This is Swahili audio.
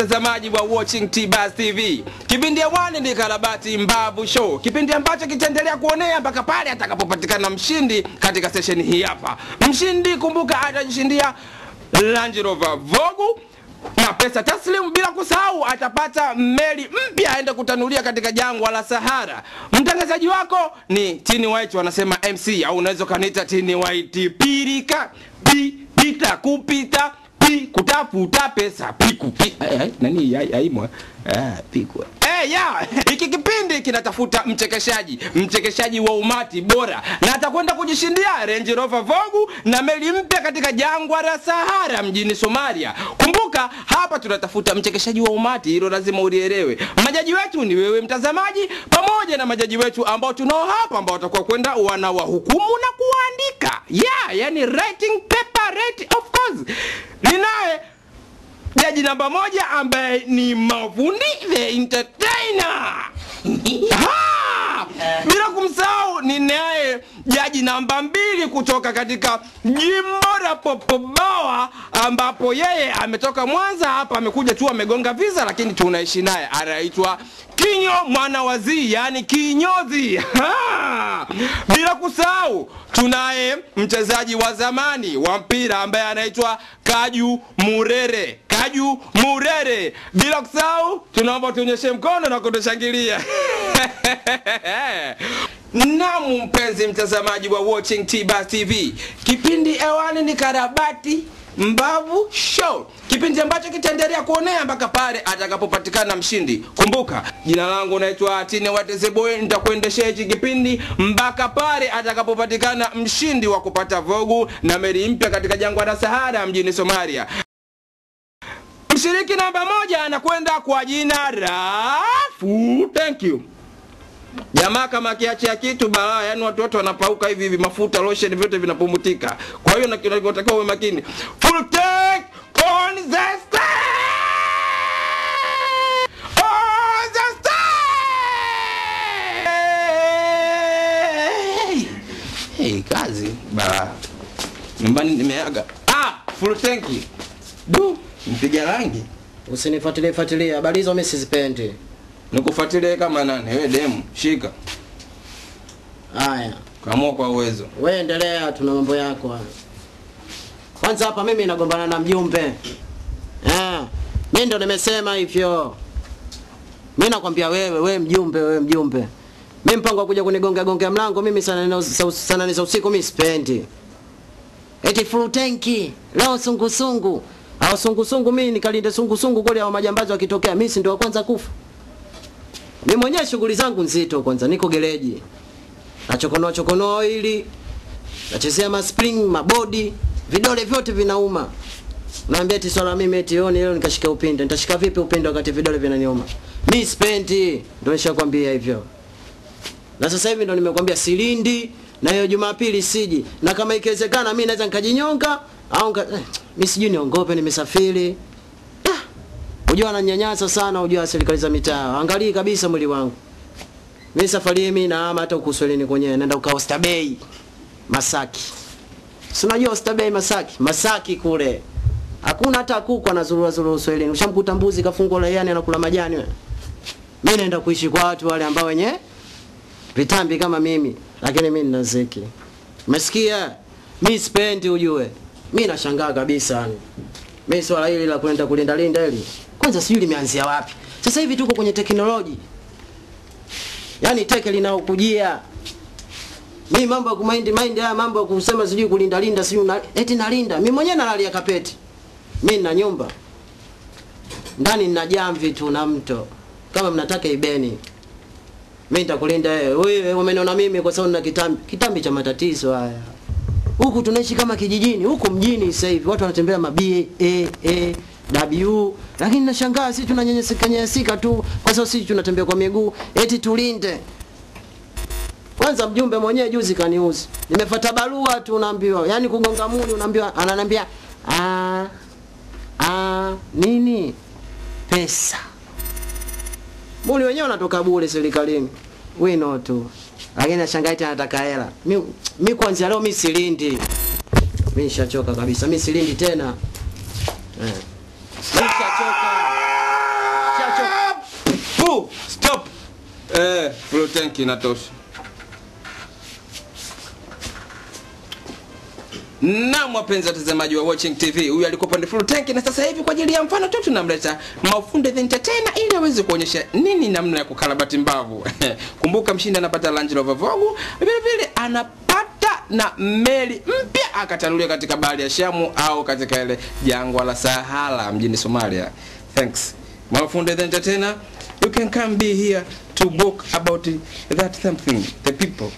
mtazamaji wa Watching T-Buzz TV. Kipindi hewani ni Karabati Mbavu Show. Kipindi ambacho kitaendelea kuonea mpaka pale atakapopatikana mshindi katika session hii hapa. Mshindi kumbuka atajishindia Range Rover Vogue na pesa taslimu, bila kusahau atapata meli mpya aende kutanulia katika jangwa la Sahara. Mtangazaji wako ni Tini White, wanasema MC, au unaweza kaniita Tini White. Pirika pita kupita kutafuta pesa piku nani aimwa piku hiki kipindi kinatafuta mchekeshaji wa umati bora, na atakwenda kujishindia Range Rover Vogue na meli mpya katika jangwa la Sahara mjini Somalia. Kumbuka hapa tunatafuta mchekeshaji wa umati, hilo lazima ulielewe. Majaji wetu ni wewe mtazamaji, pamoja na majaji wetu ambao tunao hapa, ambao watakuwa kwenda wanawahukumu na kuandika yani writing paper rate. Of course ninaye jaji namba 1 ambaye ni Mavundi the entertainer. Bila kumsahau ninaye jaji namba 2 kutoka katika jimbo la Popobawa, ambapo yeye ametoka Mwanza, hapa amekuja tu amegonga visa, lakini tunaishi naye, anaitwa Kinyo mwana wazii, yani kinyozi. Bila kusahau tunaye mchezaji wa zamani wa mpira ambaye anaitwa Kaju Murere. Bila kusahau tunaomba tuonyeshe mkono na kutushangilia. Naam mpenzi mtazamaji wa Watching T-Buzz TV, kipindi hewani ni Karabati Mbavu Show, kipindi ambacho kitaendelea kuonea mpaka pale atakapopatikana mshindi. Kumbuka jina langu naitwa Tini White Boy, nitakuendeshea hiki kipindi mpaka pale atakapopatikana mshindi wa kupata Vogue na meli mpya katika jangwa la Sahara mjini Somalia. Mshiriki namba 1 anakwenda kwa jina Rafu. Thank you. Jamaa kama kiachia kitu balaa, yani watu wanapauka hivi mafuta lotion vyote vinapumutika. Kwa hiyo unatakiwa uwe makini. Full take on the stage. On the stage. Hey kazi balaa. Nyumbani nimeaga. Full tanki. Mpiga rangi. Usinifuatilie habari hizo, mimi sizipendi. Nikufuatilie kama nani? Wewe demu, shika. Haya. Kaamua kwa uwezo. Wewe endelea, tuna mambo yako haya. Kwanza hapa mimi nagombana na mjumbe. Mimi ndo nimesema hivyo. Mimi nakwambia wewe mjumbe. Mimi mpango wa kuja kunigonga mlango mimi sana za usiku mimi sipendi. Eti full tanki, leo sungusungu. Au sungusungu mimi nikalinde sungusungu kule au majambazi wakitokea mimi si ndio wa kwanza kufa. Mimi mwenyewe shughuli zangu nzito, kwanza niko gereji. Nachokonoa ili nachezea ma spring, mabodi, vidole vyote vinauma. Naambia eti swala mimi eti leo nikashika upinde. Nitashika vipi upinde wakati vidole vinaniuma? Mimi sipendi, ndio nishakwambia hivyo. Na sasa hivi ndio nimekwambia silindi, na hiyo Jumapili siji. Na kama ikiwezekana mimi naweza nikajinyonga au mimi sijui niongope, nimesafiri. Unajua ananyanyasa sana, unajua serikali za mitaa. Angalia kabisa mwili wangu. Mimi safari mimi na ama hata ukuswelini kwenyewe naenda Oyster Bay Masaki. Si unajua Oyster Bay Masaki kule. Hakuna hata kuku anazurura uswelini. Ushamkuta mbuzi kafungwa laiani anakula majani wewe. Mimi naenda kuishi kwa watu wale ambao wenye vitambi kama mimi, lakini mimi ninazeki. Umesikia? Mimi sipendi ujue. Mimi nashangaa kabisa. Mimi swala hili la kwenda kulinda hili. Kwanza sijui limeanzia wapi. Sasa hivi tuko kwenye teknolojia. Yaani teke linaokujia. Mimi mambo ya kumind haya mambo ya kusema sijui kulinda sijui eti nalinda. Mimi mwenyewe nalalia kapeti. Mimi nina nyumba. Ndani nina jamvi tu na mto. Kama mnataka ibeni. Mimi nitakulinda wewe. Umeniona mimi kwa sababu nina kitambi cha matatizo haya. Huku tunaishi kama kijijini, huku mjini sasa hivi watu wanatembea W, lakini nashangaa sisi tunanyanyasika tu kwa sababu sisi tunatembea kwa miguu, eti tulinde. Kwanza mjumbe mwenyewe juzi kaniuzi. Nimefuata barua tu unaambiwa, yani kugonga muni unaambiwa, ananiambia nini? Pesa. Muni wenyewe unatoka bure serikalini. Wino tu. Lakini nashangaa eti anataka hela. Mimi kwanza leo mimi silindi. Mimi nishachoka kabisa. Mimi silindi tena. Nishachoka. full tank inatosha. Na wapenzi watazamaji wa Watching TV, huyu alikuwa pande full tank, na sasa hivi kwa ajili ya mfano tu tunamleta Mafunde the Entertainer ili aweze kuonyesha nini namna ya kukarabati mbavu. Kumbuka mshindi anapata Range Rover Vogue, vile vile anapata na meli mpya akatanulia katika bahari ya Shamu au katika ile jangwa la Sahara mjini Somalia. Thanks. Mafunde the Entertainer, you can come be here to book about that something the people